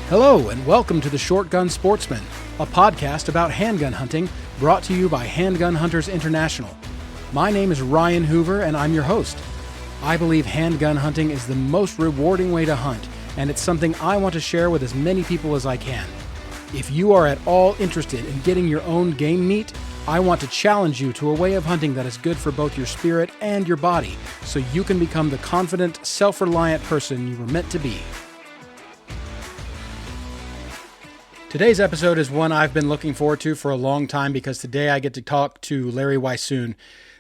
Hello and welcome to the Shotgun Sportsman, a podcast about handgun hunting brought to you by Handgun Hunters International. My name is Ryan Hoover and I'm your host. I believe handgun hunting is the most rewarding way to hunt, and it's something I want to share with as many people as I can. If you are at all interested in getting your own game meat, I want to challenge you to a way of hunting that is good for both your spirit and your body, so you can become the confident, self-reliant person you were meant to be. Today's episode is one I've been looking forward to for a long time because today I get to talk to Larry Weishuhn.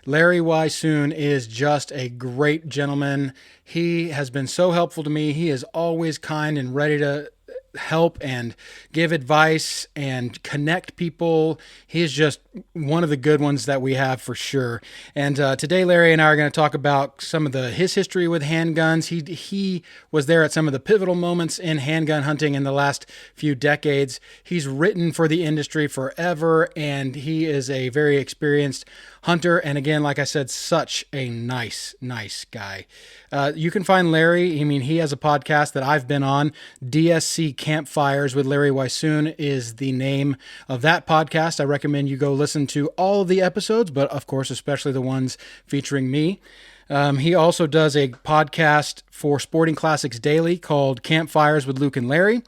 Larry Weishuhn is just a great gentleman. He has been so helpful to me. He is always kind and ready to help and give advice and connect people. He is just one of the good ones that we have for sure. And today, Larry and I are going to talk about some of his history with handguns. He was there at some of the pivotal moments in handgun hunting in the last few decades. He's written for the industry forever, and he is a very experienced hunter. And again, like I said, such a nice guy. You can find Larry. He has a podcast that I've been on. DSC Campfires with Larry Weishuhn is the name of that podcast. I recommend you go listen to all of the episodes, but of course, especially the ones featuring me. He also does a podcast for Sporting Classics Daily called Campfires with Luke and Larry.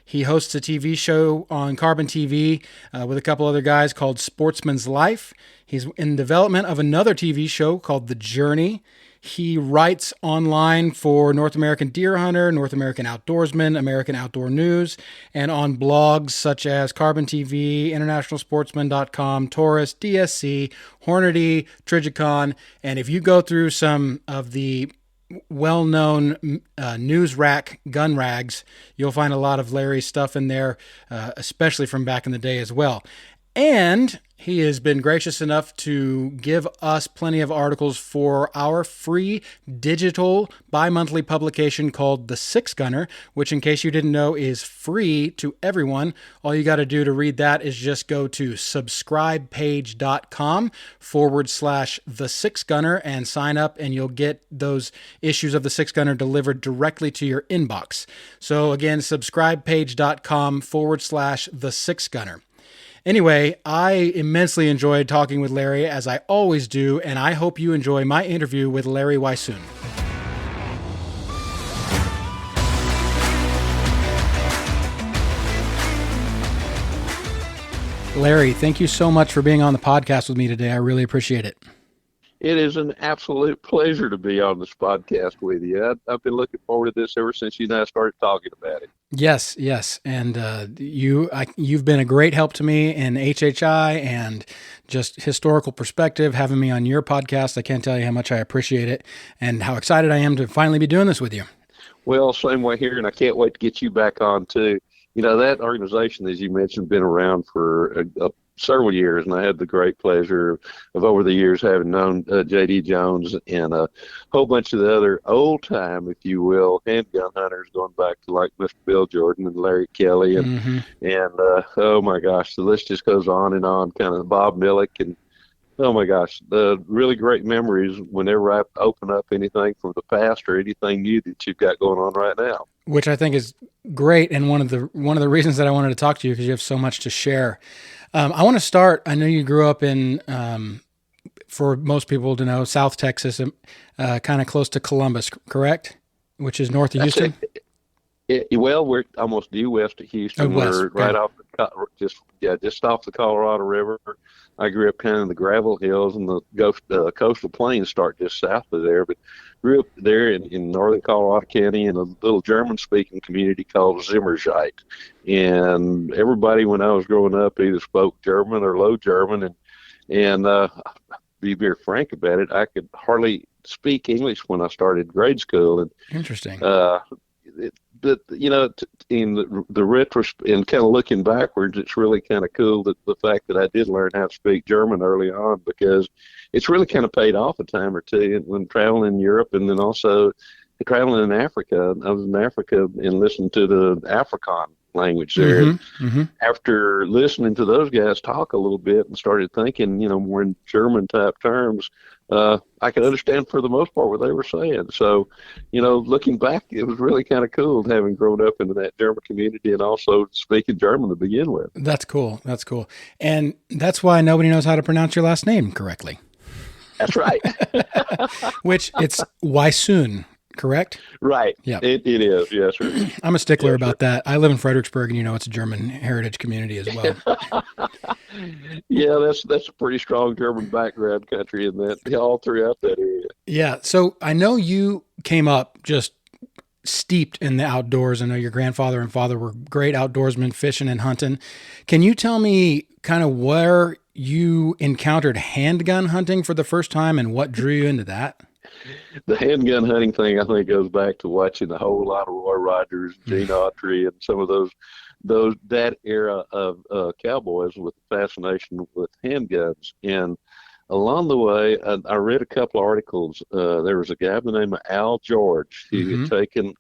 He hosts a TV show on Carbon TV with a couple other guys called Sportsman's Life. He's in development of another TV show called The Journey. He writes online for North American Deer Hunter, North American Outdoorsman, American Outdoor News, and on blogs such as Carbon TV, InternationalSportsman.com, Taurus, DSC, Hornady, Trigicon. And if you go through some of the well-known news rack gun rags, you'll find a lot of Larry's stuff in there, especially from back in the day as well. And he has been gracious enough to give us plenty of articles for our free digital bi-monthly publication called The Six Gunner, which, in case you didn't know, is free to everyone. All you got to do to read that is just go to subscribepage.com/The Six Gunner and sign up, and you'll get those issues of The Six Gunner delivered directly to your inbox. So again, subscribepage.com/The Six Gunner. Anyway, I immensely enjoyed talking with Larry, as I always do, and I hope you enjoy my interview with Larry Weishuhn. Larry, thank you so much for being on the podcast with me today. I really appreciate it. It is an absolute pleasure to be on this podcast with you. I've been looking forward to this ever since you and I started talking about it. Yes. And you've been a great help to me in HHI and just historical perspective, having me on your podcast. I can't tell you how much I appreciate it and how excited I am to finally be doing this with you. Well, same way here, and I can't wait to get you back on too. You know, that organization, as you mentioned, been around for several years, and I had the great pleasure of over the years having known J.D. Jones and a whole bunch of the other old time, if you will, handgun hunters going back to like Mr. Bill Jordan and Larry Kelly and oh my gosh, the list just goes on and on. Kind of Bob Millick, and oh my gosh, the really great memories whenever I open up anything from the past or anything new that you've got going on right now. Which I think is great, and one of the reasons that I wanted to talk to you, because you have so much to share. I want to start. I know you grew up in, for most people to know, South Texas, kind of close to Columbus, correct? Which is north of Houston. Well, we're almost due west of Houston. We're right off just off the Colorado River. I grew up kind of in the gravel hills, and the coastal plains start just south of there. But grew up there in northern Colorado County in a little German-speaking community called Zimmerzeit. And everybody, when I was growing up, either spoke German or Low German. And be very frank about it, I could hardly speak English when I started grade school. And interesting. But you know, in the retrospect and kind of looking backwards, it's really kind of cool that the fact that I did learn how to speak German early on, because it's really kind of paid off a time or two when traveling in Europe, and then also traveling in Africa. I was in Africa and listened to the Afrikaan language there. And Mm-hmm. Mm-hmm. after listening to those guys talk a little bit and started thinking, more in German type terms, I could understand for the most part what they were saying. So, looking back, it was really kind of cool having grown up into that German community and also speaking German to begin with. That's cool. That's cool. And that's why nobody knows how to pronounce your last name correctly, That's right. which it's Weishuhn, correct? Right. Yeah. It is. Yes, sir. I'm a stickler Yes, sir. about that. I live in Fredericksburg, and it's a German heritage community as well. Yeah, that's a pretty strong German background country in that all throughout that area. Yeah. So I know you came up just steeped in the outdoors. I know your grandfather and father were great outdoorsmen, fishing and hunting. Can you tell me kind of where you encountered handgun hunting for the first time and what drew you into that? The handgun hunting thing, I think, goes back to watching a whole lot of Roy Rogers, Gene Autry, and some of those that era of cowboys with the fascination with handguns. And along the way, I read a couple of articles. There was a guy by the name of Al George who Mm-hmm. had taken,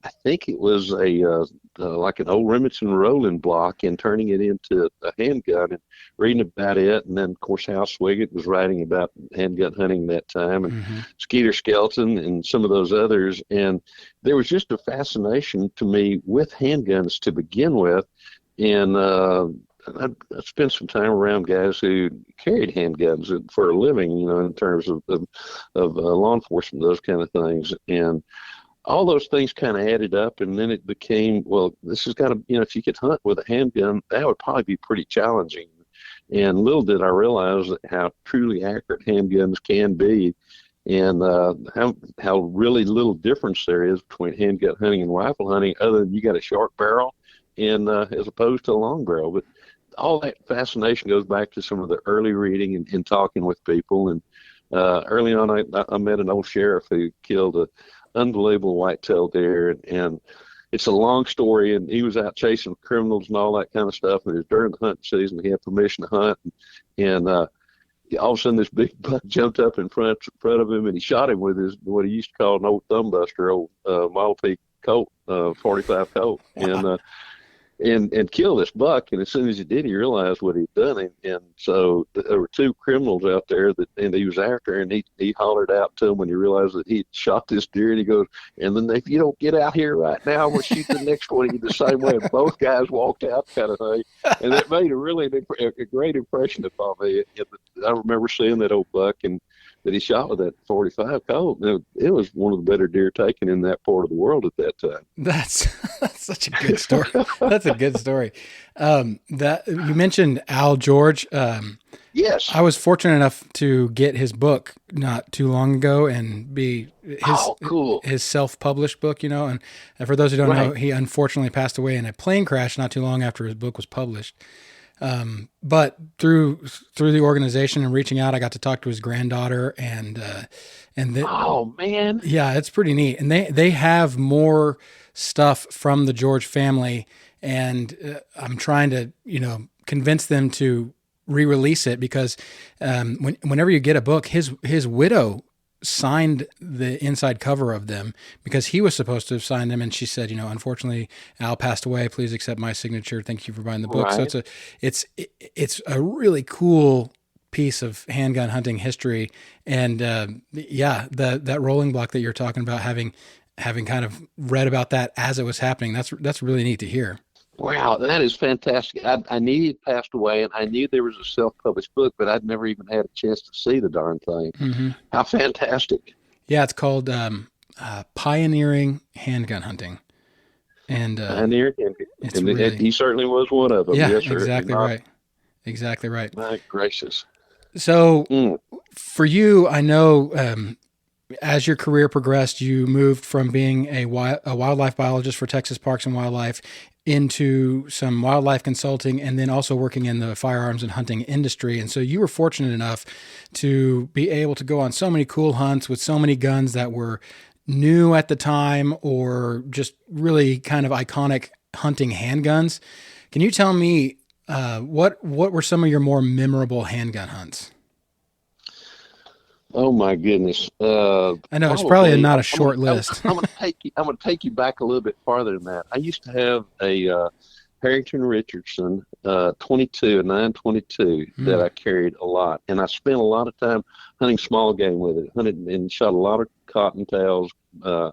I think it was like an old Remington rolling block and turning it into a handgun and reading about it. And then, of course, Hal Swiggett was writing about handgun hunting that time, and Mm-hmm. Skeeter Skelton and some of those others. And there was just a fascination to me with handguns to begin with. And I spent some time around guys who carried handguns for a living, in terms of law enforcement, those kind of things. And all those things kind of added up, and then it became, well, this has got to, if you could hunt with a handgun, that would probably be pretty challenging. And little did I realize how truly accurate handguns can be, and how really little difference there is between handgun hunting and rifle hunting, other than you got a short barrel, and as opposed to a long barrel. But all that fascination goes back to some of the early reading and talking with people. And early on, I met an old sheriff who killed a unbelievable whitetail deer, and it's a long story, and he was out chasing criminals and all that kind of stuff, and it was during the hunting season. He had permission to hunt, and all of a sudden this big buck jumped up in front of him, and he shot him with his what he used to call an old thumb buster, old Model T Colt, 45 Colt, and kill this buck. And as soon as he did, he realized what he'd done. And so there were two criminals out there and he was after, and he hollered out to him when he realized that he'd shot this deer. And he goes, and then if you don't get out here right now, I'm going to shoot the next one of you the same way. And both guys walked out, kind of thing. And it made a great impression upon me. I remember seeing that old buck and that he shot with that 45 Colt. It was one of the better deer taken in that part of the world at that time. That's such a good story. That's a good story. That you mentioned Al George. Yes. I was fortunate enough to get his book not too long ago and be cool. his self-published book, and for those who don't know, Right. he unfortunately passed away in a plane crash not too long after his book was published. But through the organization and reaching out, I got to talk to his granddaughter Oh man. yeah, it's pretty neat. And they have more stuff from the George family, and I'm trying to, convince them to re-release it because whenever you get a book, his widow signed the inside cover of them because he was supposed to have signed them, and she said, unfortunately, Al passed away. Please accept my signature. Thank you for buying the book. Right. So it's a really cool piece of handgun hunting history, and that rolling block that you're talking about, having kind of read about that as it was happening, that's really neat to hear. Wow, that is fantastic. I knew he'd passed away, and I knew there was a self-published book, but I'd never even had a chance to see the darn thing. Hmm. How fantastic. Yeah, it's called Pioneering Handgun Hunting, and Pioneer, it's and really, he certainly was one of them. yeah, Yes, sir. exactly right. Exactly right. My gracious. So Mm. for you, I know as your career progressed, you moved from being a wildlife biologist for Texas Parks and Wildlife into some wildlife consulting, and then also working in the firearms and hunting industry. And so you were fortunate enough to be able to go on so many cool hunts with so many guns that were new at the time or just really kind of iconic hunting handguns. Can you tell me what were some of your more memorable handgun hunts? Oh Oh my goodness. I know it's probably Probably. not a short list. I'm gonna take you. I'm gonna take you back a little bit farther than that. I used to have a Harrington Richardson 22, a 922 that Mm. I carried a lot, and I spent a lot of time hunting small game with it. Hunted and shot a lot of cottontails,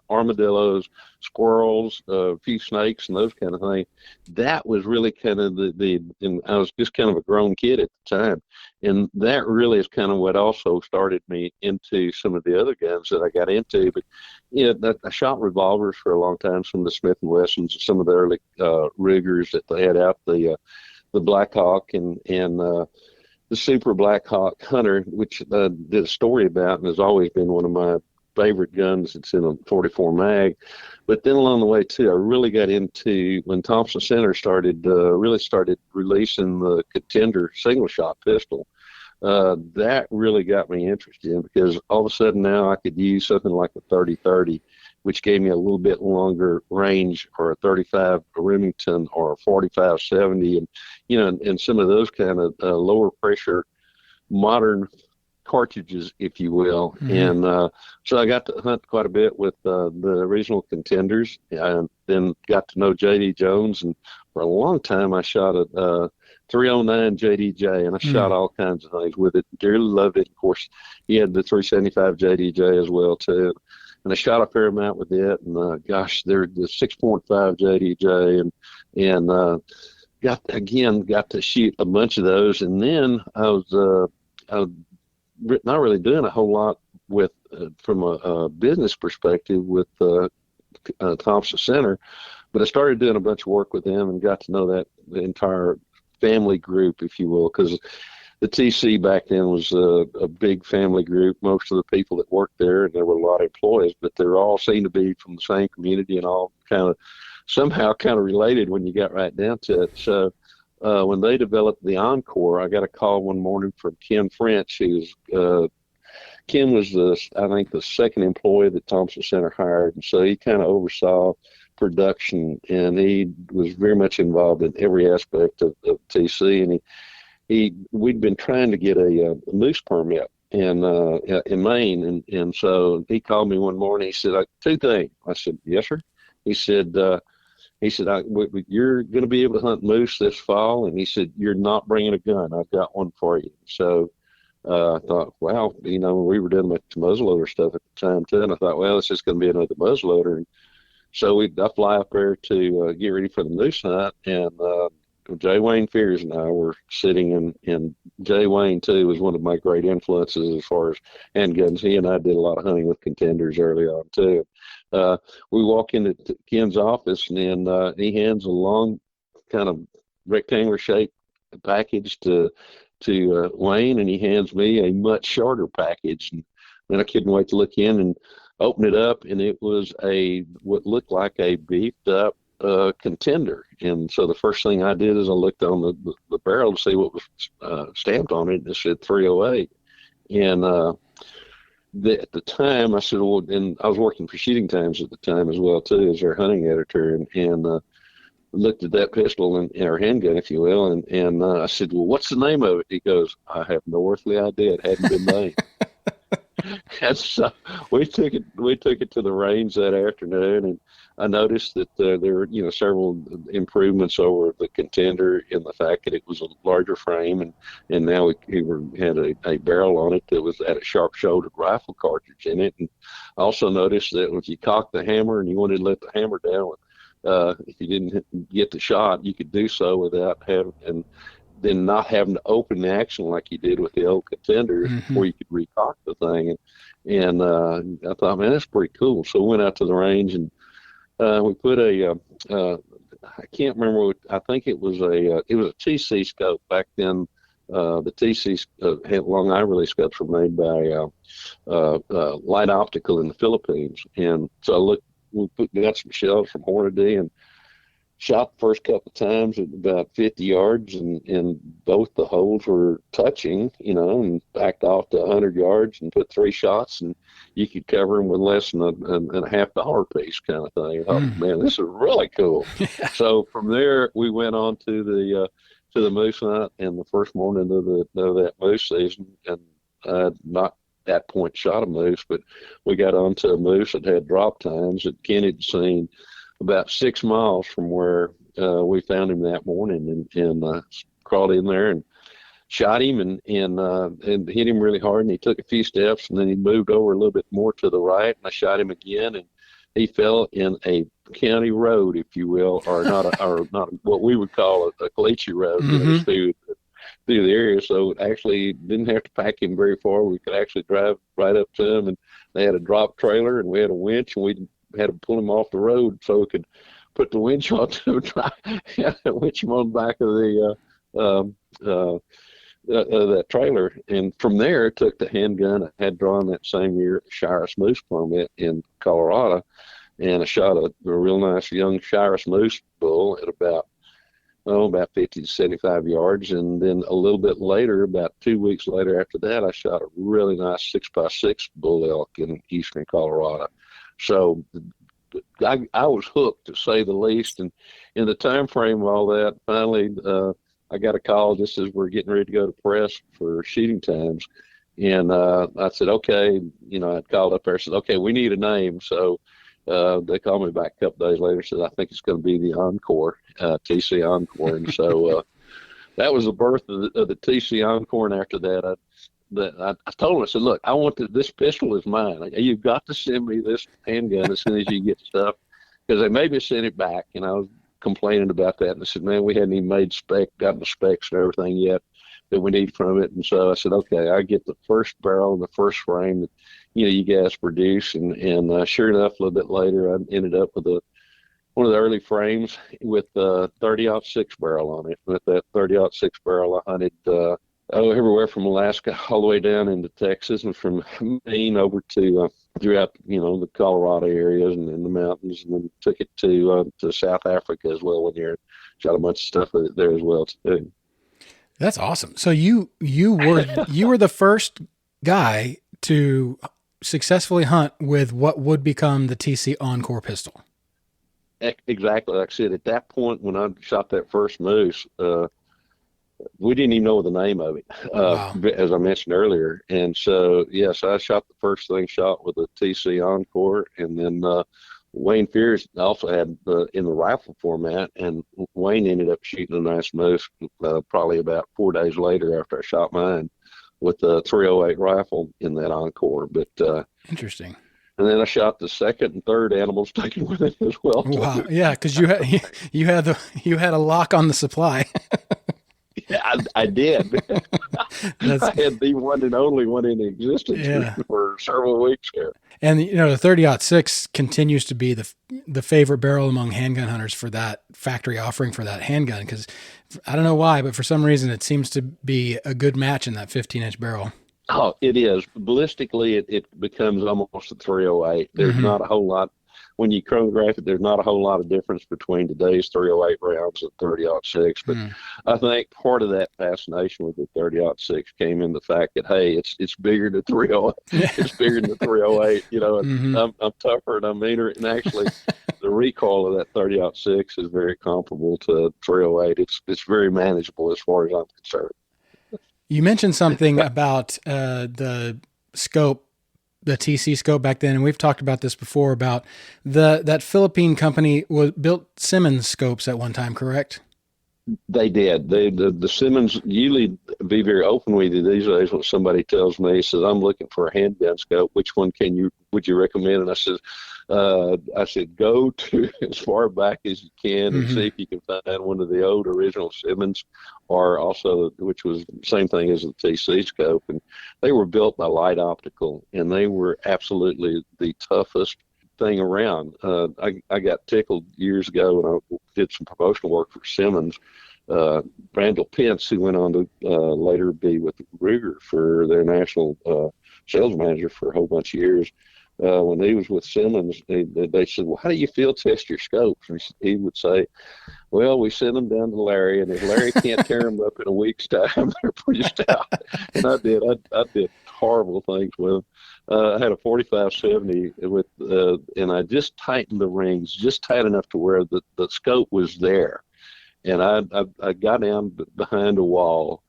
armadillos, squirrels, a few snakes, and those kind of things. That was really kind of and I was just kind of a grown kid at the time. And that really is kind of what also started me into some of the other guns that I got into. But I shot revolvers for a long time. Some of the Smith and Wessons, some of the early Rugers that they had out, the Black Hawk and the Super Black Hawk Hunter, which I did a story about and has always been one of my favorite guns. It's in a 44 mag. But then along the way too, I really got into when Thompson Center really started releasing the Contender single shot pistol. That really got me interested in because all of a sudden now I could use something like a 30-30, which gave me a little bit longer range, or a 35 Remington, or a 45-70, and some of those kind of lower pressure modern cartridges, if you will. Mm-hmm. And so I got to hunt quite a bit with the original Contenders, and then got to know J.D. Jones. And for a long time, I shot a 309 JDJ, and I shot Mm. all kinds of things with it. Dearly loved it. Of course, he had the 375 JDJ as well too. And I shot a fair amount with it. And gosh, they're the 6.5 JDJ, and got to shoot a bunch of those. And then I was not really doing a whole lot with from a business perspective with Thompson Center, but I started doing a bunch of work with them and got to know the entire family group, if you will, because the TC back then was a big family group. Most of the people that worked there, and there were a lot of employees, but they all seemed to be from the same community and all somehow kind of related when you got right down to it. So when they developed the Encore, I got a call one morning from Ken French, Ken was I think the second employee that Thompson Center hired, and so he kind of oversaw production, and he was very much involved in every aspect of TC. And we'd been trying to get a moose permit in Maine, and so he called me one morning. He said, two things. I said, yes, sir. He said, you're going to be able to hunt moose this fall, and he said, you're not bringing a gun. I've got one for you. So I thought, wow, we were doing the muzzleloader stuff at the time too, and I thought, well, it's just going to be another muzzleloader. And so I fly up there to get ready for the moose hunt, and Jay Wayne Fears and I were sitting in Jay Wayne too was one of my great influences as far as handguns. He and I did a lot of hunting with Contenders early on too. We walk into Ken's office, and he hands a long kind of rectangular shaped package to Wayne, and he hands me a much shorter package. And then I couldn't wait to look in and open it up, and it was what looked like a beefed up Contender. And so the first thing I did is I looked on the barrel to see what was stamped on it, and it said 308. And at the time, I said, well, and I was working for Shooting Times at the time as well too, as their hunting editor, and looked at that pistol and our handgun, if you will, and I said, well, what's the name of it? He goes, I have no earthly idea. It hadn't been named. And so we took it to the range that afternoon, and I noticed that there were several improvements over the Contender in the fact that it was a larger frame, and now we had a barrel on it that was had a sharp-shouldered rifle cartridge in it. And I also noticed that if you cocked the hammer and you wanted to let the hammer down, if you didn't get the shot, you could do so without having and then not having to open the action like you did with the old Contenders Mm-hmm. before you could recock the thing. And I thought, man, that's pretty cool. So we went out to the range, and we put I can't remember. I think it was a TC scope back then. The TC long eye release scopes were made by Light Optical in the Philippines, and so I looked. Got some shells from Hornady and shot the first couple of times at about 50 yards, and both the holes were touching, and backed off to 100 yards and put 3 shots, and you could cover them with less than a $50 piece kind of thing. I thought, man, this is really cool. Yeah. So from there, we went on to the moose hunt, and the first morning of that moose season, and not that point shot a moose, but we got onto a moose that had drop tines that Ken had seen about 6 miles from where we found him that morning, and crawled in there and shot him and hit him really hard, and he took a few steps, and then he moved over a little bit more to the right, and I shot him again, and he fell in a county road, if you will, or not what we would call a caliche road, Mm-hmm. Through the area. So actually didn't have to pack him very far. We could actually drive right up to him, and they had a drop trailer, and we had a winch, and we had to pull him off the road so we could put the winch on to try winch him on the back of that trailer. And from there, took the handgun I had drawn that same year at Shiras Moose Permit in Colorado, and I shot a real nice young Shiras Moose bull at about 50 to 75 yards. And then a little bit later, about 2 weeks later after that, I shot a really nice 6x6 bull elk in eastern Colorado. So I was hooked, to say the least. And in the time frame of all that, finally, I got a call just as we're getting ready to go to press for shooting times. And I said, okay, I'd called up there and said, okay, we need a name. So they called me back a couple days later and said, I think it's going to be the Encore, TC Encore. And so that was the birth of the TC Encore. And after that, I told him, I said, look, I want this pistol is mine. You've got to send me this handgun as soon as you get stuff, because they made me send it back. And I was complaining about that. And I said, man, we hadn't even gotten the specs and everything yet that we need from it. And so I said, okay, I get the first barrel and the first frame that, you guys produce. And sure enough, a little bit later, I ended up with one of the early frames with a 30-06 barrel on it. With that 30-06 barrel, I hunted everywhere from Alaska all the way down into Texas, and from Maine over to throughout the Colorado areas and the mountains, and then took it to South Africa as well. One year, shot a bunch of stuff with it there as well too. That's awesome. So you were the first guy to successfully hunt with what would become the TC Encore pistol. Exactly. Like I said, at that point when I shot that first moose, we didn't even know the name of it, Wow. as I mentioned earlier. And so, yes, I shot the first thing shot with a TC Encore. And then Wayne Fears also had in the rifle format, and Wayne ended up shooting a nice moose probably about 4 days later after I shot mine with a 308 rifle in that Encore. But Interesting. and then I shot the second and third animals taken with it as well too. Wow. Yeah, because you had a lock on the supply. Yeah, I did. I had the one and only one in existence for several weeks here. And the 30-06 continues to be the favorite barrel among handgun hunters for that factory offering for that handgun, because I don't know why, but for some reason it seems to be a good match in that 15-inch barrel. Oh, it is. Ballistically, it becomes almost a 308. There's not a whole lot. When you chronograph it, there's not a whole lot of difference between today's 308 rounds and 30-06. But I think part of that fascination with the 30-06 came in the fact that, hey, it's bigger than 308. It's bigger than the 308. I'm tougher and I'm meaner. And actually, the recoil of that 30-06 is very comparable to 308. It's very manageable as far as I'm concerned. You mentioned something about the scope, the TC scope back then, and we've talked about this before about that Philippine company built Simmons scopes at one time, correct? They did. The Simmons, usually be very open with you these days when somebody tells me, says, I'm looking for a handgun scope. Which one would you recommend? And I said, go to as far back as you can and see if you can find one of the old original Simmons, or also, which was the same thing as the TC scope. And they were built by Light Optical, and they were absolutely the toughest thing around. I got tickled years ago when I did some promotional work for Simmons. Randall Pence, who went on to later be with Ruger for their national sales manager for a whole bunch of years, when he was with Simmons, they said, well, how do you field test your scopes? And he would say, well, we send them down to Larry, and if Larry can't tear them up in a week's time, they're pretty stout. And I did horrible things with them. I had a 45-70 with, and I just tightened the rings just tight enough to where the scope was there. And I got down behind a wall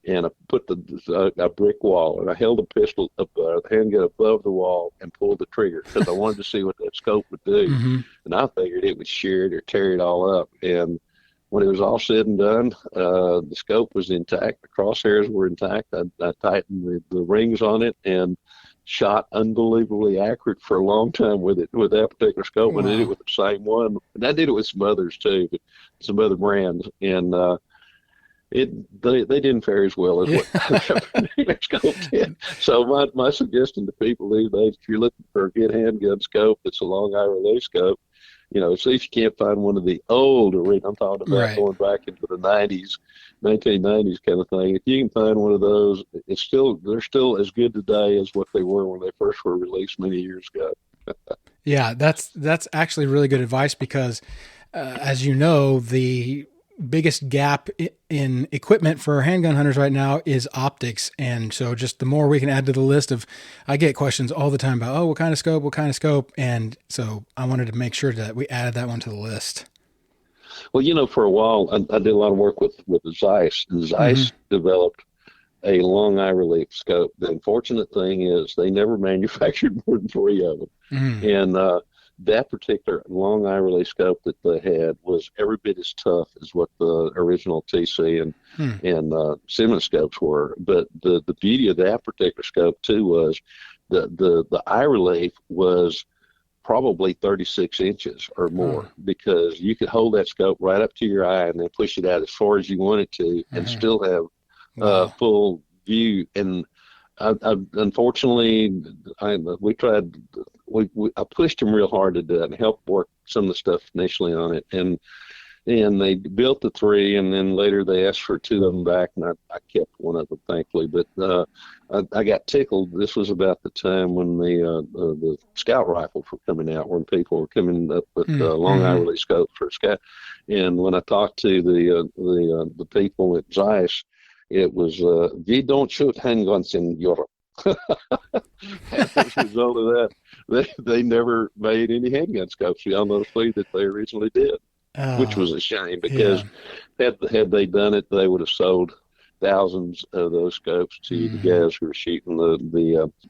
and I put a brick wall, and I held the pistol up, the handgun above the wall, and pulled the trigger because I wanted to see what that scope would do, Mm-hmm. and I figured it would shear it or tear it all up. And when it was all said and done, the scope was intact, the crosshairs were intact. I tightened the rings on it and shot unbelievably accurate for a long time with it, with that particular scope. And I did it Wow. with the same one, and I did it with some others too, but some other brands, and they didn't fare as well as Yeah. what that scope did. So my suggestion to people these days, if you're looking for a good handgun scope that's a long eye release scope, see if you can't find one of the old, I'm talking about Right. going back into the 90s, 1990s kind of thing. If you can find one of those, they're still as good today as what they were when they first were released many years ago. Yeah, that's actually really good advice because, as you know, the biggest gap in equipment for handgun hunters right now is optics, and so just the more we can add to the list of, I get questions all the time about, oh, what kind of scope, and so I wanted to make sure that we added that one to the list. Well, for a while, I did a lot of work with Zeiss, and Mm-hmm. Zeiss developed a long eye relief scope. The unfortunate thing is they never manufactured more than three of them. Mm-hmm. And that particular long eye relief scope that they had was every bit as tough as what the original TC and Simmons scopes were. But the beauty of that particular scope too was the eye relief was probably 36 inches or Oh. more, because you could hold that scope right up to your eye and then push it out as far as you wanted to and Mm-hmm. still have Wow. full view. And unfortunately, we tried. I pushed him real hard to do that and helped work some of the stuff initially on it, and they built the three, and then later they asked for two of them back, and I kept one of them, thankfully. But I got tickled. This was about the time when the scout rifles were coming out, when people were coming up with long eye Mm-hmm. release scopes for scout. And when I talked to the people at Zeiss, it was we don't shoot handguns in Europe. And as a result of that, they never made any handgun scopes beyond those three that they originally did, which Oh, was a shame, yeah. because had they done it, they would have sold thousands of those scopes to the Mm-hmm. guys who were shooting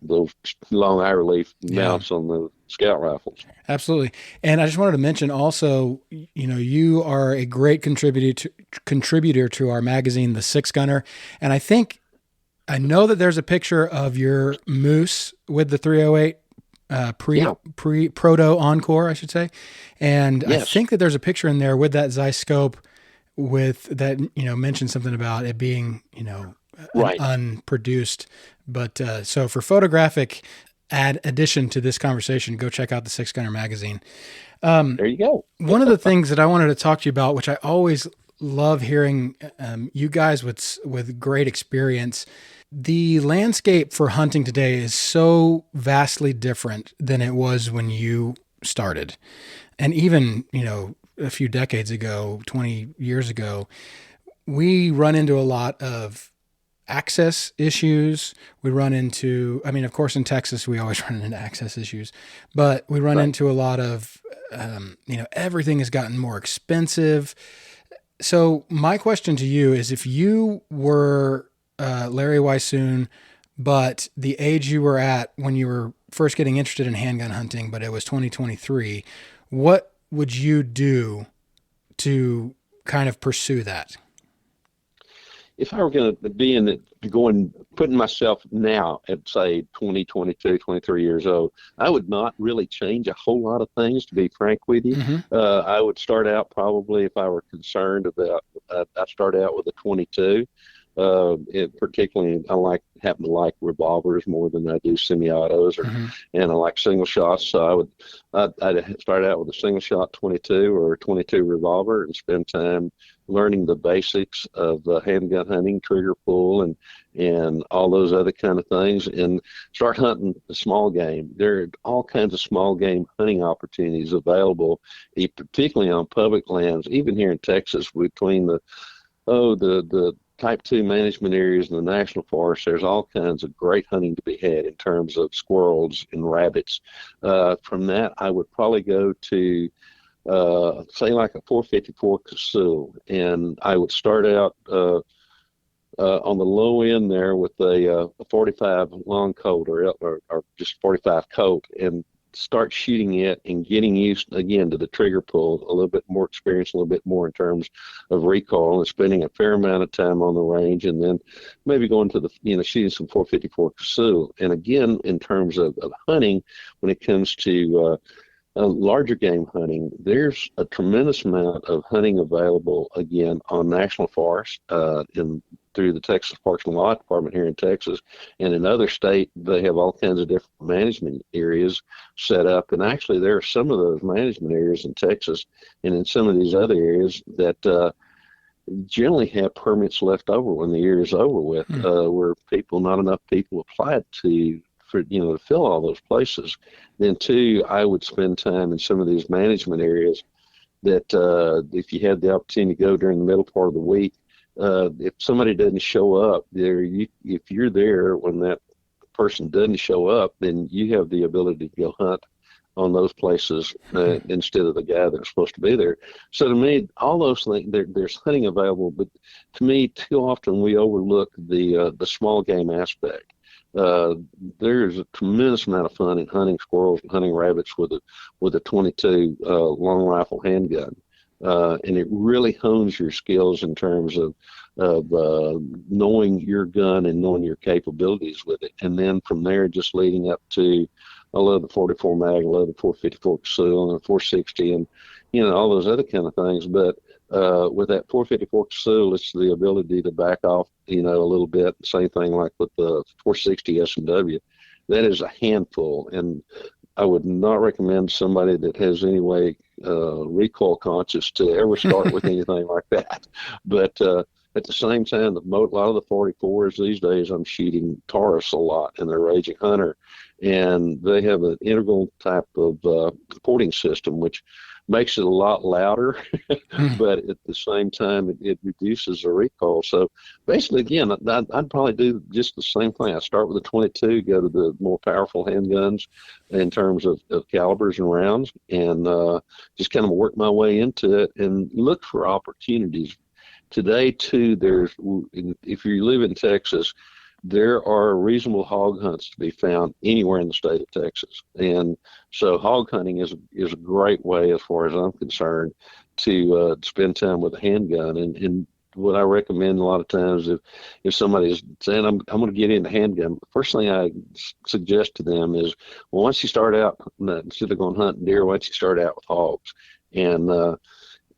those long eye relief Yeah. mounts on the scout rifles. Absolutely. And I just wanted to mention also, you are a great contributor to our magazine, The Six Gunner. And I know that there's a picture of your moose with the 308 Yeah. pre proto encore, I should say. And I Yes. think that there's a picture in there with that Zeiss scope with that, mentioned something about it being, an Right. unproduced. But so for photographic addition to this conversation, go check out the Six Gunner magazine. There you go. One of the things that I wanted to talk to you about, which I always love hearing you guys with great experience, the landscape for hunting today is so vastly different than it was when you started. And even, a few decades ago, 20 years ago, we run into a lot of access issues. We run into, I mean, of course, in Texas, we always run into access issues, but we run Right. into a lot of, everything has gotten more expensive. So my question to you is, if you were Larry Weishuhn, but the age you were at when you were first getting interested in handgun hunting, but it was 2023, what would you do to kind of pursue that? If I were going to putting myself now at, say, 20, 22, 23 years old, I would not really change a whole lot of things, to be frank with you. Mm-hmm. I would start out, probably, if I were concerned about, I'd start out with a 22. Particularly, happen to like revolvers more than I do semi-autos, Mm-hmm. and I like single shots. So I'd start out with a single shot 22 or a 22 revolver, and spend time learning the basics of handgun hunting, trigger pull, and all those other kind of things, and start hunting the small game. There are all kinds of small game hunting opportunities available, particularly on public lands, even here in Texas, between the type 2 management areas in the national forest. There's all kinds of great hunting to be had in terms of squirrels and rabbits. From that, I would probably go to say like a 454 Casull, and I would start out on the low end there with a 45 long Colt or just 45 Colt, and start shooting it and getting used again to the trigger pull, a little bit more experience, a little bit more in terms of recoil, and spending a fair amount of time on the range, and then maybe going to the shooting some 454 Sioux. And again, in terms of hunting, when it comes to larger game hunting, there's a tremendous amount of hunting available again on national forests through the Texas Parks and Wildlife Department here in Texas, and in other states they have all kinds of different management areas set up. And actually, there are some of those management areas in Texas and in some of these other areas that generally have permits left over when the year is over with, where not enough people applied to fill all those places. Then two, I would spend time in some of these management areas that if you had the opportunity to go during the middle part of the week, if somebody doesn't show up there, if you're there when that person doesn't show up, then you have the ability to go hunt on those places instead of the guy that's supposed to be there. So to me, all those things, there's hunting available, but to me, too often we overlook the small game aspect. There's a tremendous amount of fun in hunting squirrels and hunting rabbits with a 22 long rifle handgun, and it really hones your skills in terms of knowing your gun and knowing your capabilities with it. And then from there, just leading up to, I love the 44 mag, I love the 454 Sioux and the 460, and all those other kind of things. But with that 454 Sioux, it's the ability to back off, a little bit. Same thing like with the 460 S&W. That is a handful, and I would not recommend somebody that has any way recoil conscious to ever start with anything like that. But at the same time, a lot of the 44s these days, I'm shooting Taurus a lot, and they're Raging Hunter, and they have an integral type of porting system, which makes it a lot louder, but at the same time, it reduces the recoil. So basically, again, I'd probably do just the same thing. I start with a 22, go to the more powerful handguns in terms of calibers and rounds, and just kind of work my way into it and look for opportunities. Today, too, if you live in Texas, there are reasonable hog hunts to be found anywhere in the state of Texas. And so hog hunting is a great way, as far as I'm concerned, to spend time with a handgun. And what I recommend a lot of times, if somebody is saying, I'm going to get into handgun, the first thing I suggest to them is, well, once you start out, instead of going hunting deer, why don't you start out with hogs? And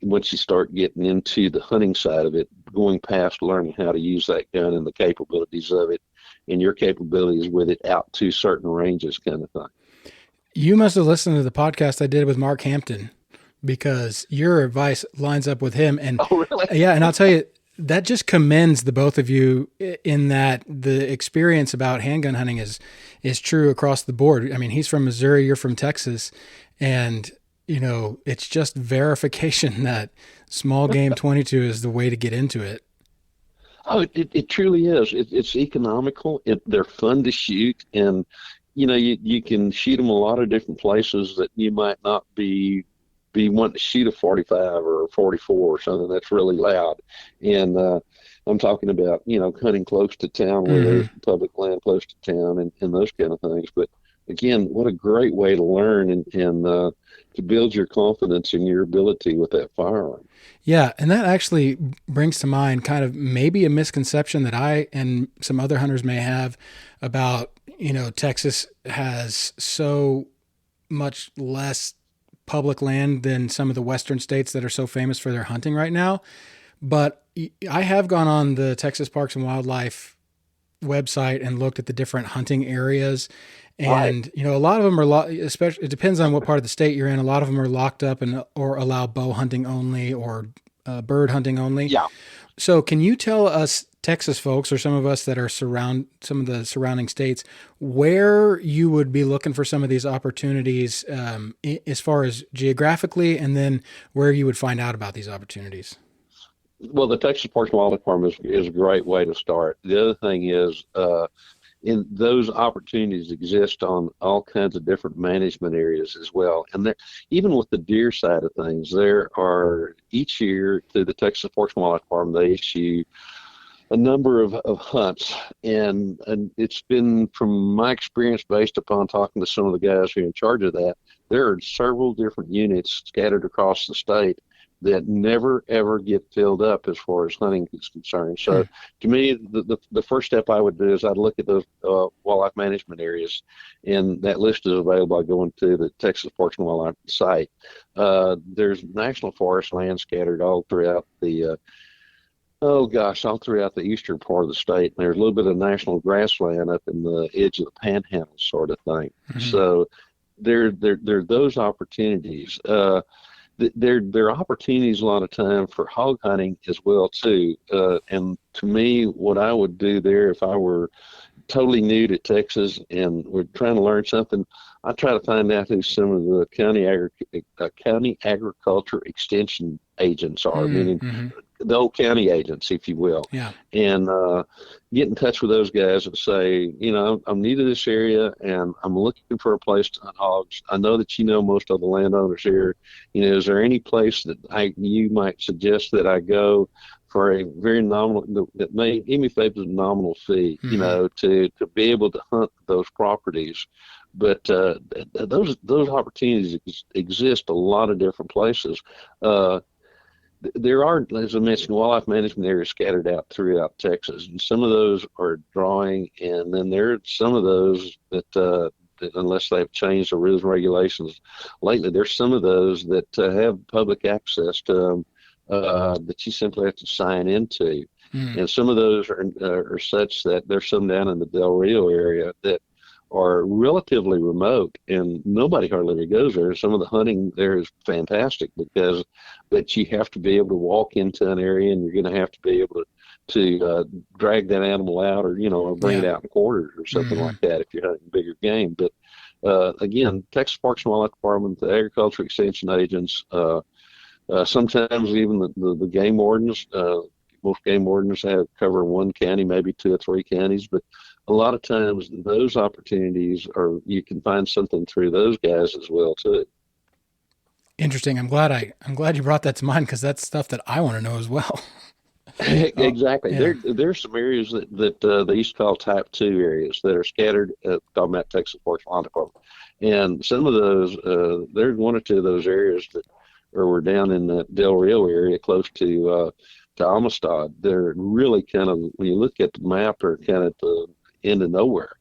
once you start getting into the hunting side of it, going past learning how to use that gun and the capabilities of it and your capabilities with it out to certain ranges kind of thing. You must have listened to the podcast I did with Mark Hampton, because your advice lines up with him. And oh, really? Yeah. And I'll tell you, that just commends the both of you in that the experience about handgun hunting is true across the board. I mean, he's from Missouri, you're from Texas, and it's just verification that small game 22 is the way to get into it. Oh, it truly is. It's economical. They're fun to shoot, and you can shoot them a lot of different places that you might not be wanting to shoot a 45 or a 44 or something that's really loud. And I'm talking about hunting close to town where there's public land close to town and those kind of things. But again, what a great way to learn and to build your confidence in your ability with that firearm. Yeah, and that actually brings to mind kind of maybe a misconception that I and some other hunters may have about, Texas has so much less public land than some of the western states that are so famous for their hunting right now. But I have gone on the Texas Parks and Wildlife website and looked at the different hunting areas. And, Right. a lot of them are, especially, it depends on what part of the state you're in. A lot of them are locked up or allow bow hunting only or bird hunting only. Yeah. So can you tell us Texas folks, or some of us that are some of the surrounding states, where you would be looking for some of these opportunities as far as geographically, and then where you would find out about these opportunities? Well, the Texas Parks and Wildlife Department is a great way to start. The other thing is, in those opportunities exist on all kinds of different management areas as well. And there, even with the deer side of things, there are each year through the Texas Parks and Wildlife Department, they issue a number of hunts, and it's been, from my experience, based upon talking to some of the guys who are in charge of that, there are several different units scattered across the state that never ever get filled up as far as hunting is concerned. Hmm. So to me, the first step I would do is I'd look at those wildlife management areas, and that list is available by going to the Texas Parks and Wildlife site. There's national forest land scattered all throughout the oh gosh, all throughout the eastern part of the state. There's a little bit of national grassland up in the edge of the panhandle sort of thing. Hmm. So there are those opportunities. There are opportunities a lot of time for hog hunting as well too. And to me, what I would do there, if I were totally new to Texas and we're trying to learn something, I try to find out who some of the county agriculture extension agents are, meaning Mm-hmm. the old county agents, if you will, Yeah. and get in touch with those guys and say, I'm new to this area and I'm looking for a place to hunt hogs. I know that you know most of the landowners here. Is there any place that you might suggest that I go for a very nominal, that may, even if it's a nominal fee, Mm-hmm. to be able to hunt those properties. But those opportunities exist a lot of different places. There are, as I mentioned, wildlife management areas scattered out throughout Texas, and some of those are drawing, and then there are some of those that unless they've changed the rules and regulations lately, there's some of those that have public access to them that you simply have to sign into. Mm. And some of those are such that there's some down in the Del Rio area that are relatively remote, and nobody hardly ever goes there. Some of the hunting there is fantastic but you have to be able to walk into an area, and you're going to have to be able to drag that animal out, or bring it Yeah. out in quarters or something Mm-hmm. like that if you're hunting bigger game. But again, Texas Parks and Wildlife Department, the agriculture extension agents, sometimes even the game wardens. Most game wardens have cover one county, maybe two or three counties, but a lot of times those opportunities are, you can find something through those guys as well too. Interesting. I'm glad you brought that to mind because that's stuff that I want to know as well. Oh, Exactly. yeah. There's some areas that they used to call type 2 areas that are scattered, talking about Texas Parks and Wildlife Department. And some of those, there's one or two of those areas that, or we're down in the Del Rio area close to Amistad. They're really kind of, when you look at the map, they're kind of at the end of nowhere.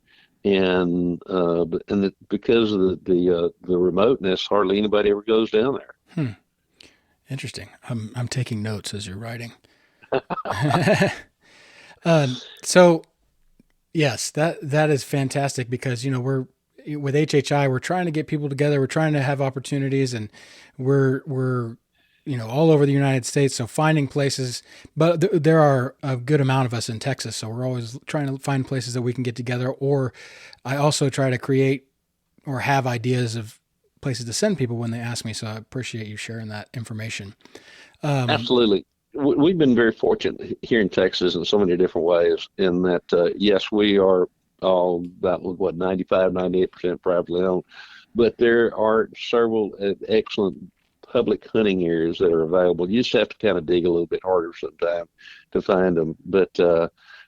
Because of the remoteness, hardly anybody ever goes down there. Hmm. Interesting. I'm taking notes as you're writing. So yes, that is fantastic because we're with HHI, we're trying to get people together, we're trying to have opportunities, and we're all over the United States. So finding places, but there are a good amount of us in Texas, so we're always trying to find places that we can get together. Or I also try to create or have ideas of places to send people when they ask me. So I appreciate you sharing that information. Um, Absolutely. We've been very fortunate here in Texas in so many different ways, in that, yes, we are all about, what, 95, 98% privately owned, but there are several excellent public hunting areas that are available. You just have to kind of dig a little bit harder sometimes to find them. But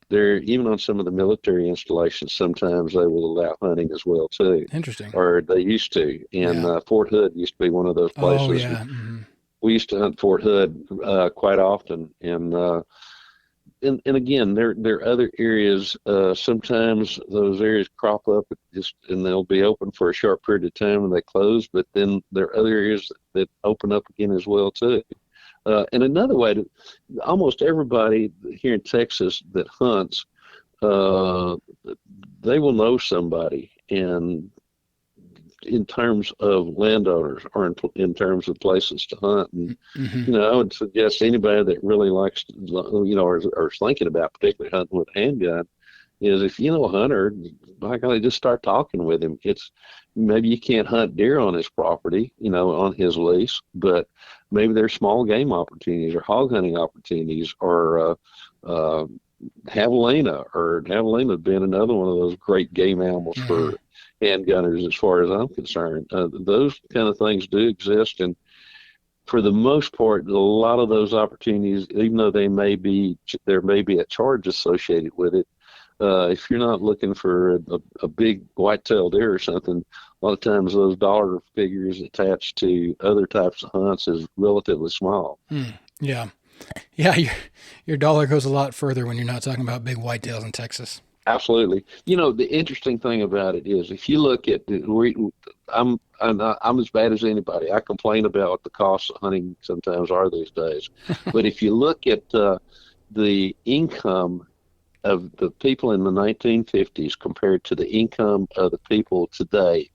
they're, even on some of the military installations, sometimes they will allow hunting as well too, Interesting. or they used to. And Yeah. Fort Hood used to be one of those Oh places. yeah. Hmm. We used to hunt Fort Hood quite often, and again, there are other areas. Sometimes those areas crop up and they'll be open for a short period of time and they close. But then there are other areas that open up again as well too. And another way to, almost everybody here in Texas that hunts, uh, they will know somebody, and in terms of landowners or in terms of places to hunt. And, Hmm. I would suggest anybody that really likes, or is thinking about particularly hunting with a handgun, is if you know a hunter, by golly, just start talking with him. It's, maybe you can't hunt deer on his property, on his lease, but maybe there's small game opportunities or hog hunting opportunities, or javelina, being another one of those great game animals Hmm. for handgunners, as far as I'm concerned. Those kind of things do exist, and for the most part, a lot of those opportunities, even though there may be a charge associated with it, if you're not looking for a big whitetail deer or something, a lot of times those dollar figures attached to other types of hunts is relatively small. Yeah. Yeah. Your dollar goes a lot further when you're not talking about big whitetails in Texas. Absolutely. The interesting thing about it is, if you look at I'm as bad as anybody. I complain about what the costs of hunting sometimes are these days, but if you look at the income of the people in the 1950s compared to the income of the people today,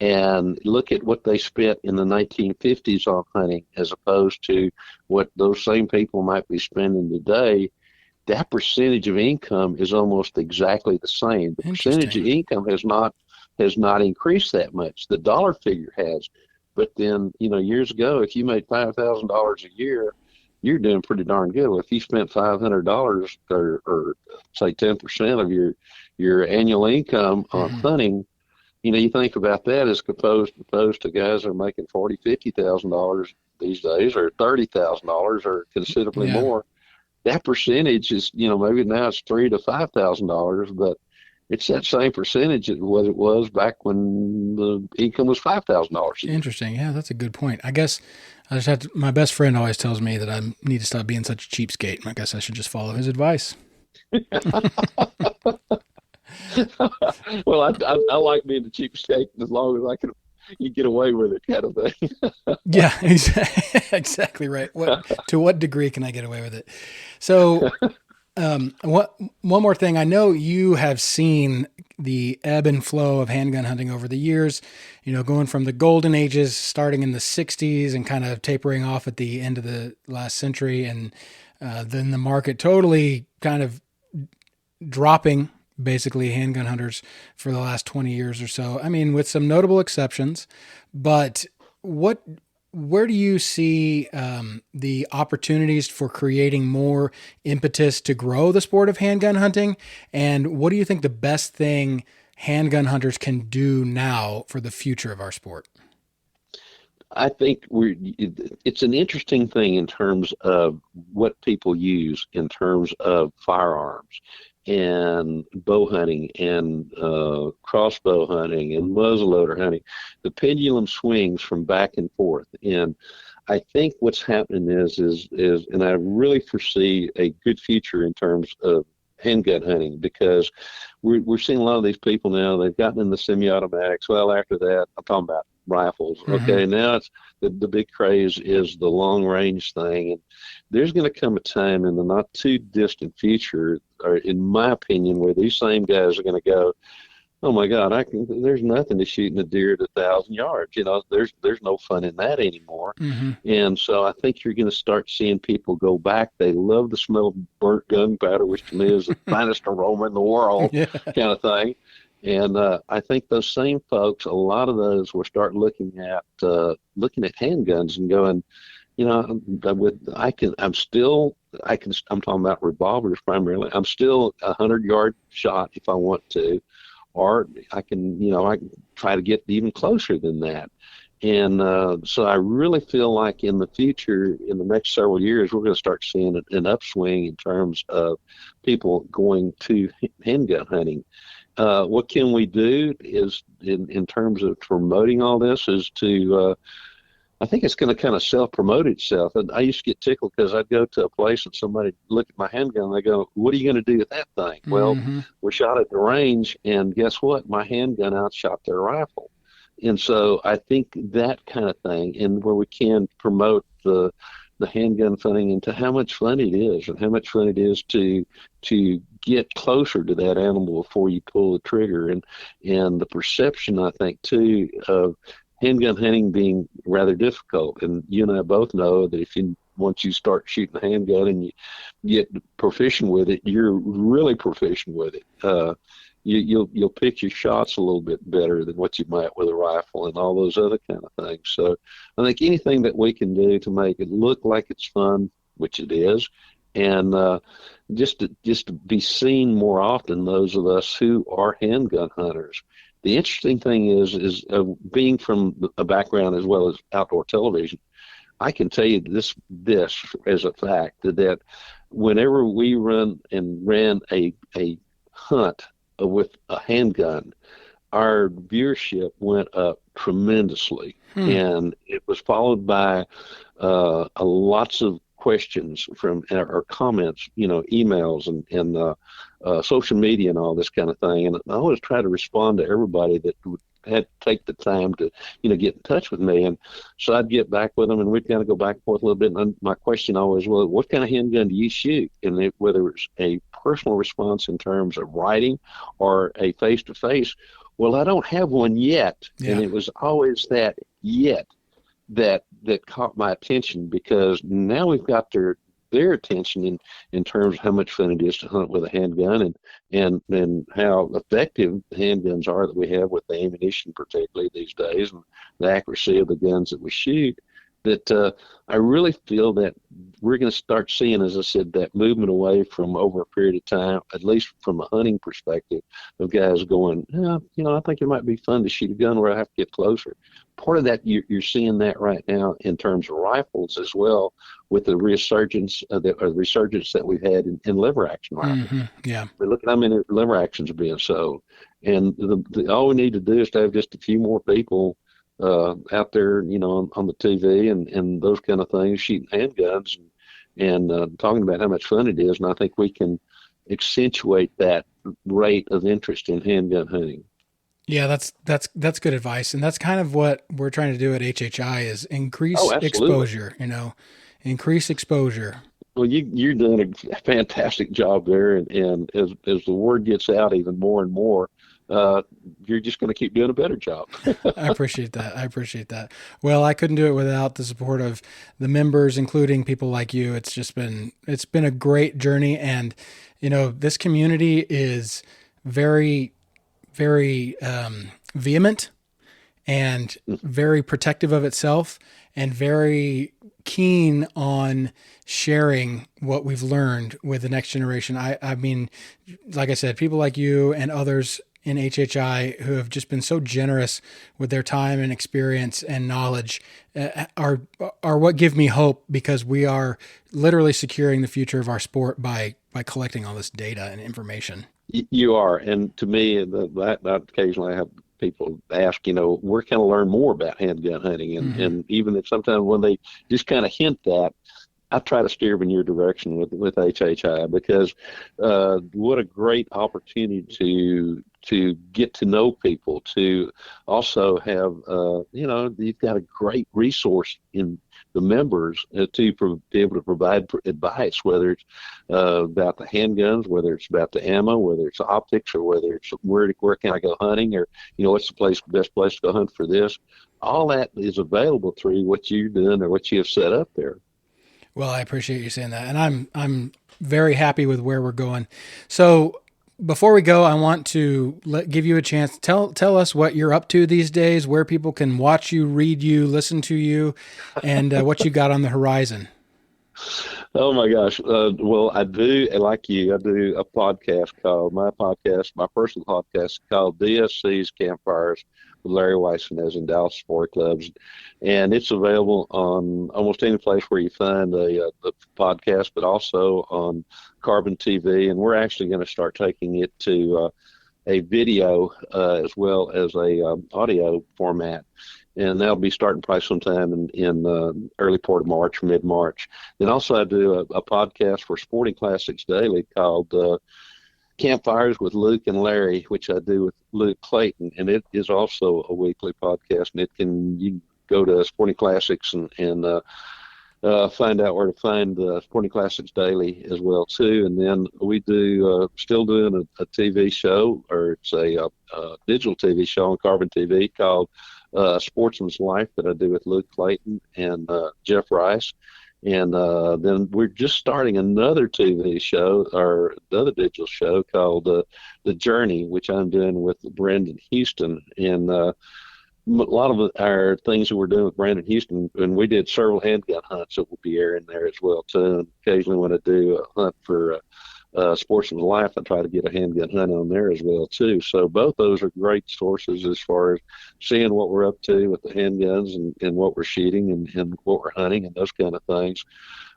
and look at what they spent in the 1950s on hunting as opposed to what those same people might be spending today, that percentage of income is almost exactly the same. The percentage of Interesting. income has not increased that much. The dollar figure has, but then years ago, if you made $5,000 a year, you're doing pretty darn good. Well, if you spent $500 or say 10% of your annual income on Hmm. hunting, you think about that as opposed to guys that are making $40,000, $50,000 these days, or $30,000, or considerably Yeah. more. That percentage is, maybe now it's $3,000 to $5,000, but it's that same percentage as what it was back when the income was $5,000 a year. Interesting. Yeah, that's a good point. I guess I just have to, my best friend always tells me that I need to stop being such a cheapskate. I guess I should just follow his advice. Well, I like being the cheapskate as long as you get away with it, kind of thing. Yeah, exactly right. To what degree can I get away with it? So, what one more thing? I know you have seen the ebb and flow of handgun hunting over the years. Going from the golden ages, starting in the '60s, and kind of tapering off at the end of the last century, and then the market totally kind of dropping. Basically, handgun hunters for the last 20 years or so. I mean, with some notable exceptions, but what where do you see the opportunities for creating more impetus to grow the sport of handgun hunting? And what do you think the best thing handgun hunters can do now for the future of our sport? I think it's an interesting thing in terms of what people use in terms of firearms and bow hunting and crossbow hunting and muzzleloader hunting. The pendulum swings from back and forth, and I think what's happening is, and I really foresee a good future in terms of handgun hunting, because we're seeing a lot of these people now. They've gotten in the semi-automatics. Well, after that, I'm talking about rifles. Hmm. Okay, now it's the big craze is the long range thing, and there's going to come a time in the not too distant future, or in my opinion, where these same guys are going to go, oh my God, there's nothing to shooting a deer at 1,000 yards. There's no fun in that anymore. Hmm. And so I think you're going to start seeing people go back. They love the smell of burnt gunpowder, which to me is the finest aroma in the world, Yeah. kind of thing. And I think those same folks, a lot of those, will start looking at handguns and going, I'm talking about revolvers primarily. I'm still 100-yard shot if I want to, or I can try to get even closer than that. And so I really feel like in the future, in the next several years, we're going to start seeing an upswing in terms of people going to handgun hunting. What can we do is in terms of promoting all this is I think it's going to kind of self-promote itself. And I used to get tickled because I'd go to a place and somebody look at my handgun and they go, "What are you going to do with that thing?" Well, Hmm. we shot at the range, and guess what? My handgun outshot their rifle. And so I think that kind of thing, and where we can promote the handgun hunting into how much fun it is, and how much fun it is to get closer to that animal before you pull the trigger, and the perception, I think, too, of handgun hunting being rather difficult. And you and I both know that once you start shooting a handgun and you get proficient with it, you're really proficient with it. You'll pick your shots a little bit better than what you might with a rifle and all those other kind of things. So I think anything that we can do to make it look like it's fun, which it is, and just to be seen more often, those of us who are handgun hunters. The interesting thing is being from a background as well as outdoor television. I can tell you this as a fact that whenever we ran a hunt with a handgun, our viewership went up tremendously, Hmm. and it was followed by lots of questions from or comments, emails and social media and all this kind of thing. And I always try to respond to everybody that would had to take the time to, get in touch with me. And so I'd get back with them, and we'd kind of go back and forth a little bit. And my question always was, what kind of handgun do you shoot? And whether it's a personal response in terms of writing or a face-to-face, well, I don't have one yet. And Yeah. it was always that yet that caught my attention, because now we've got their attention in terms of how much fun it is to hunt with a handgun, and how effective handguns are that we have with the ammunition, particularly these days, and the accuracy of the guns that we shoot. That I really feel that we're going to start seeing, as I said, that movement away from, over a period of time, at least from a hunting perspective, of guys going, yeah, I think it might be fun to shoot a gun where I have to get closer. Part of that, you're seeing that right now in terms of rifles as well, with the resurgence that we've had in lever action rifles. Yeah. But look at how many lever actions are being sold, and all we need to do is to have just a few more people out there, on the TV and those kind of things, shooting handguns and talking about how much fun it is. And I think we can accentuate that rate of interest in handgun hunting. Yeah, that's good advice, and that's kind of what we're trying to do at HHI is Oh, increase absolutely. exposure. Increase exposure. Well, you're doing a fantastic job there, and as the word gets out even more and more, uh, you're just going to keep doing a better job. I appreciate that. I appreciate that. Well, I couldn't do it without the support of the members, including people like you. It's been a great journey, and this community is very very vehement and very protective of itself and very keen on sharing what we've learned with the next generation. I mean, like I said, people like you and others in HHI who have just been so generous with their time and experience and knowledge are what give me hope, because we are literally securing the future of our sport by collecting all this data and information. You are, and to me, that occasionally I have people ask, where can I learn more about handgun hunting, Hmm. and even if sometimes when they just kind of hint that, I try to steer them in your direction with HHI, because what a great opportunity to get to know people, to also have, you've got a great resource in the members be able to provide advice, whether it's about the handguns, whether it's about the ammo, whether it's optics, or whether it's where can I go hunting, or what's the best place to go hunt for this. All that is available through what you're doing or what you have set up there. Well, I appreciate you saying that, and I'm very happy with where we're going. So before we go, I want to give you a chance. Tell us what you're up to these days, where people can watch you, read you, listen to you, and what you got on the horizon. Oh my gosh. Well, I do, like you, I do a podcast my personal podcast called DSC's Campfires with Larry Weishuhn, as in Dallas Sport Clubs. And it's available on almost any place where you find the podcast, but also on Carbon TV. And we're actually going to start taking it to a video as well as a audio format, and that'll be starting probably sometime in early part of March, mid March. Then also I do a podcast for Sporting Classics Daily called Campfires with Luke and Larry, which I do with Luke Clayton, and it is also a weekly podcast. And you can go to Sporting Classics and find out where to find Sporting Classics Daily as well too. And then we do still doing a TV show, or it's a digital TV show on Carbon TV called Sportsman's Life, that I do with Luke Clayton and Jeff Rice. And then we're just starting another TV show, or another digital show called The Journey, which I'm doing with Brendan Houston. And a lot of our things that we're doing with Brandon Houston, and we did several handgun hunts that will be airing there as well too. And occasionally when I do a hunt for Sportsman's Life, I try to get a handgun hunt on there as well too. So both those are great sources as far as seeing what we're up to with the handguns and what we're shooting and what we're hunting and those kind of things.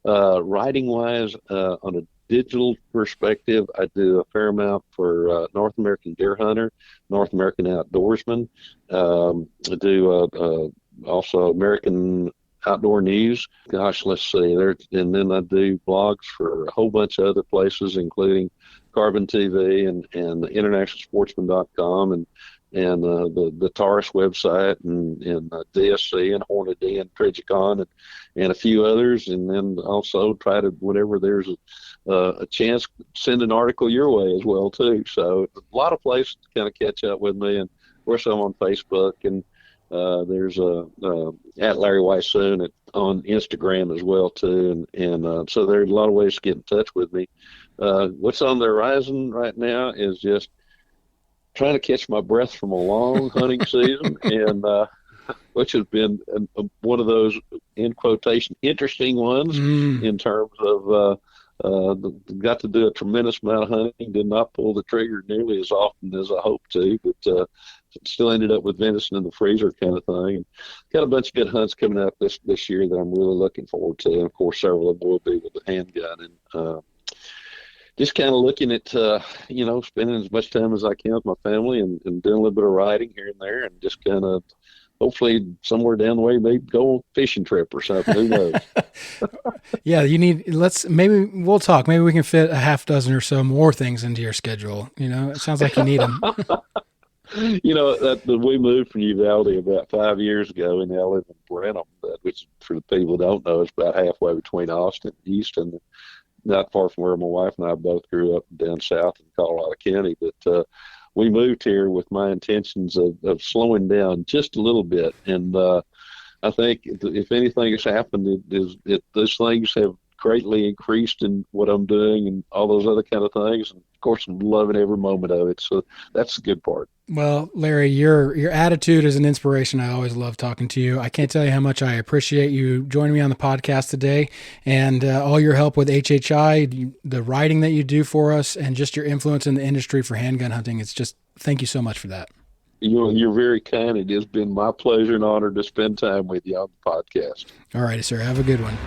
Writing wise, on a digital perspective, I do a fair amount for North American Deer Hunter, North American Outdoorsman. I do also American Outdoor News. Gosh, let's see there, and then I do blogs for a whole bunch of other places, including Carbon TV and internationalsportsman.com and the Taurus website and DSC and Hornady and Trigicon and a few others, and then also try to, whenever there's a chance, send an article your way as well too. So a lot of places to kind of catch up with me, and of course I'm on Facebook, and there's at Larry Weishuhn on Instagram as well too, and so there's a lot of ways to get in touch with me. What's on the horizon right now is just trying to catch my breath from a long hunting season, and which has been one of those, in quotation, interesting ones in terms of got to do a tremendous amount of hunting. Did not pull the trigger nearly as often as I hoped to, but still ended up with venison in the freezer kind of thing. And got a bunch of good hunts coming up this year that I'm really looking forward to. And of course, several of them will be with the handgun, and just kind of looking at, spending as much time as I can with my family and doing a little bit of riding here and there, and just kind of hopefully somewhere down the way, maybe go on a fishing trip or something. Who knows? Yeah, maybe we'll talk. Maybe we can fit a half dozen or so more things into your schedule. It sounds like you need them. We moved from Uvalde about 5 years ago, and now I live in Brenham, which for the people who don't know, is about halfway between Austin and Houston. Not far from where my wife and I both grew up down south in Colorado County. But we moved here with my intentions of slowing down just a little bit. And I think if anything has happened, those things have greatly increased in what I'm doing and all those other kind of things. And of course, I'm loving every moment of it. So that's the good part. Well, Larry, your attitude is an inspiration. I always love talking to you. I can't tell you how much I appreciate you joining me on the podcast today, and all your help with HHI, the writing that you do for us, and just your influence in the industry for handgun hunting. It's just, thank you so much for that. You're very kind. It has been my pleasure and honor to spend time with you on the podcast. All righty, sir. Have a good one.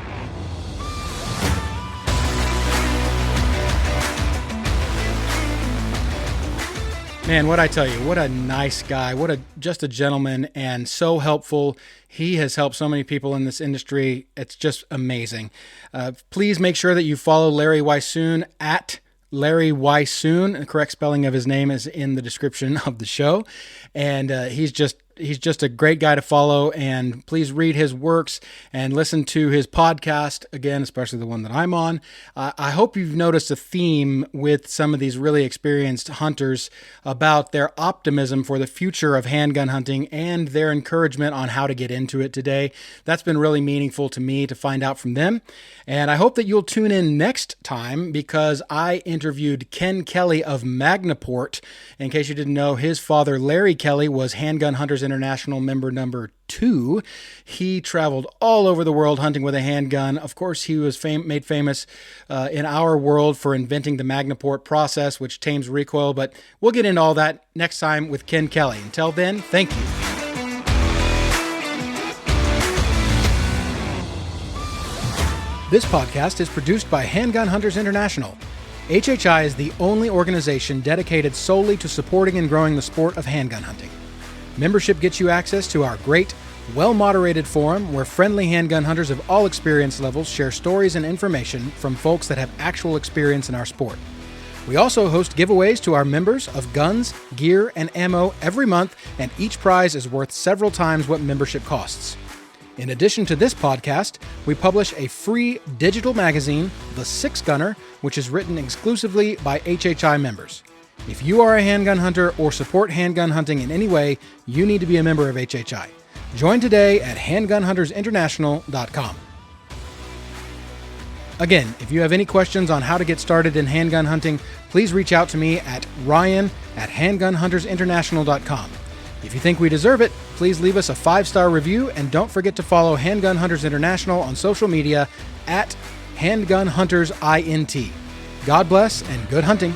Man, what I tell you, what a nice guy, just a gentleman, and so helpful. He has helped so many people in this industry. It's just amazing. Please make sure that you follow Larry Weishuhn at Larry Weishuhn. The correct spelling of his name is in the description of the show. And he's just a great guy to follow, and please read his works and listen to his podcast, again, especially the one that I'm on. I hope you've noticed a theme with some of these really experienced hunters about their optimism for the future of handgun hunting and their encouragement on how to get into it today. That's been really meaningful to me to find out from them. And I hope that you'll tune in next time, because I interviewed Ken Kelly of Magnaport. In case you didn't know, his father, Larry Kelly, was Handgun Hunters International member number 2. He traveled all over the world hunting with a handgun. Of course, he was made famous in our world for inventing the Magnaport process, which tames recoil, but we'll get into all that next time with Ken Kelly. Until then, thank you. This podcast is produced by Handgun Hunters International. HHI is the only organization dedicated solely to supporting and growing the sport of handgun hunting. Membership gets you access to our great, well-moderated forum where friendly handgun hunters of all experience levels share stories and information from folks that have actual experience in our sport. We also host giveaways to our members of guns, gear, and ammo every month, and each prize is worth several times what membership costs. In addition to this podcast, we publish a free digital magazine, The Six Gunner, which is written exclusively by HHI members. If you are a handgun hunter or support handgun hunting in any way, you need to be a member of HHI. Join today at handgunhuntersinternational.com. Again, if you have any questions on how to get started in handgun hunting, please reach out to me at ryan@handgunhuntersinternational.com. If you think we deserve it, please leave us a 5-star review, and don't forget to follow Handgun Hunters International on social media at Handgun Hunters INT. God bless and good hunting.